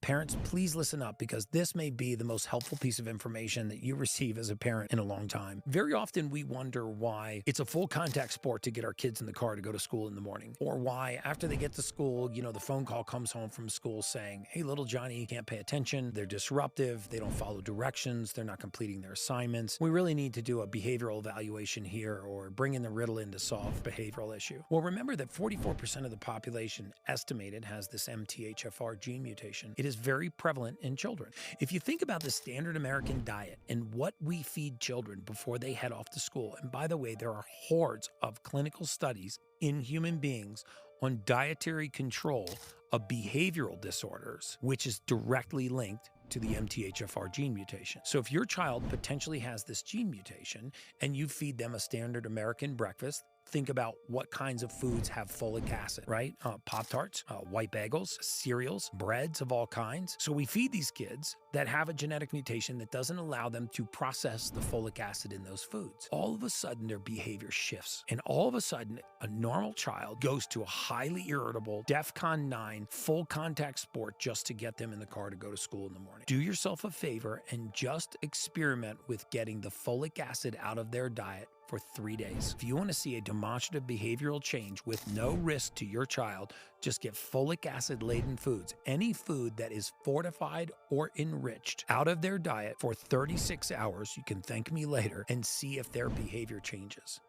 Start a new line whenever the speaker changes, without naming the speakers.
Parents, please listen up because this may be the most helpful piece of information that you receive as a parent in a long time. Very often we wonder why it's a full contact sport to get our kids in the car to go to school in the morning, or why after they get to school, the phone call comes home from school saying, hey, little Johnny can't pay attention, they're disruptive, they don't follow directions, they're not completing their assignments. We really need to do a behavioral evaluation here or bring in the Ritalin to solve behavioral issue. Well, remember that 44% of the population estimated has this MTHFR gene mutation. It is very prevalent in children. If you think about the standard American diet and what we feed children before they head off to school, and by the way, there are hordes of clinical studies in human beings on dietary control of behavioral disorders, which is directly linked to the MTHFR gene mutation. So if your child potentially has this gene mutation and you feed them a standard American breakfast, think about what kinds of foods have folic acid, right? Pop-Tarts, white bagels, cereals, breads of all kinds. So we feed these kids that have a genetic mutation that doesn't allow them to process the folic acid in those foods. All of a sudden, their behavior shifts. And all of a sudden, a normal child goes to a highly irritable, DEFCON 9, full contact sport just to get them in the car to go to school in the morning. Do yourself a favor and just experiment with getting the folic acid out of their diet for 3 days. If you want to see a demonstrative behavioral change with no risk to your child, just get folic acid-laden foods, any food that is fortified or enriched, out of their diet for 36 hours. You can thank me later and see if their behavior changes.